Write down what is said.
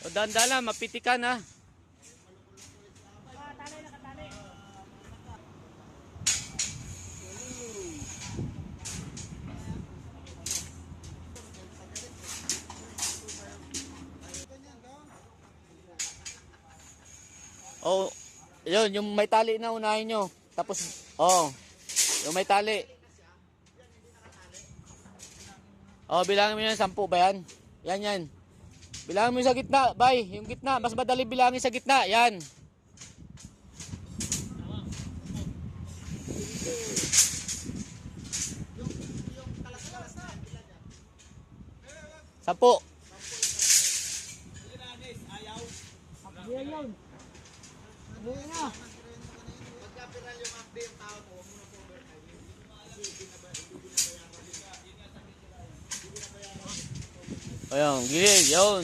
O dandala, mapitikan ha. Oh, yun, yung may tali na unahin nyo. Tapos, oh, yung may tali. Oh, bilangin mo yan, 10 ba yan? Yan. Bilangin mo yung sa gitna, bay. Yung gitna, mas madali bilangin sa gitna. Yan. 10. Yan yun. Ano na? Pagka-viral yung update yung tao mo, huwag mo na overtime. Ayun, gilid, yun.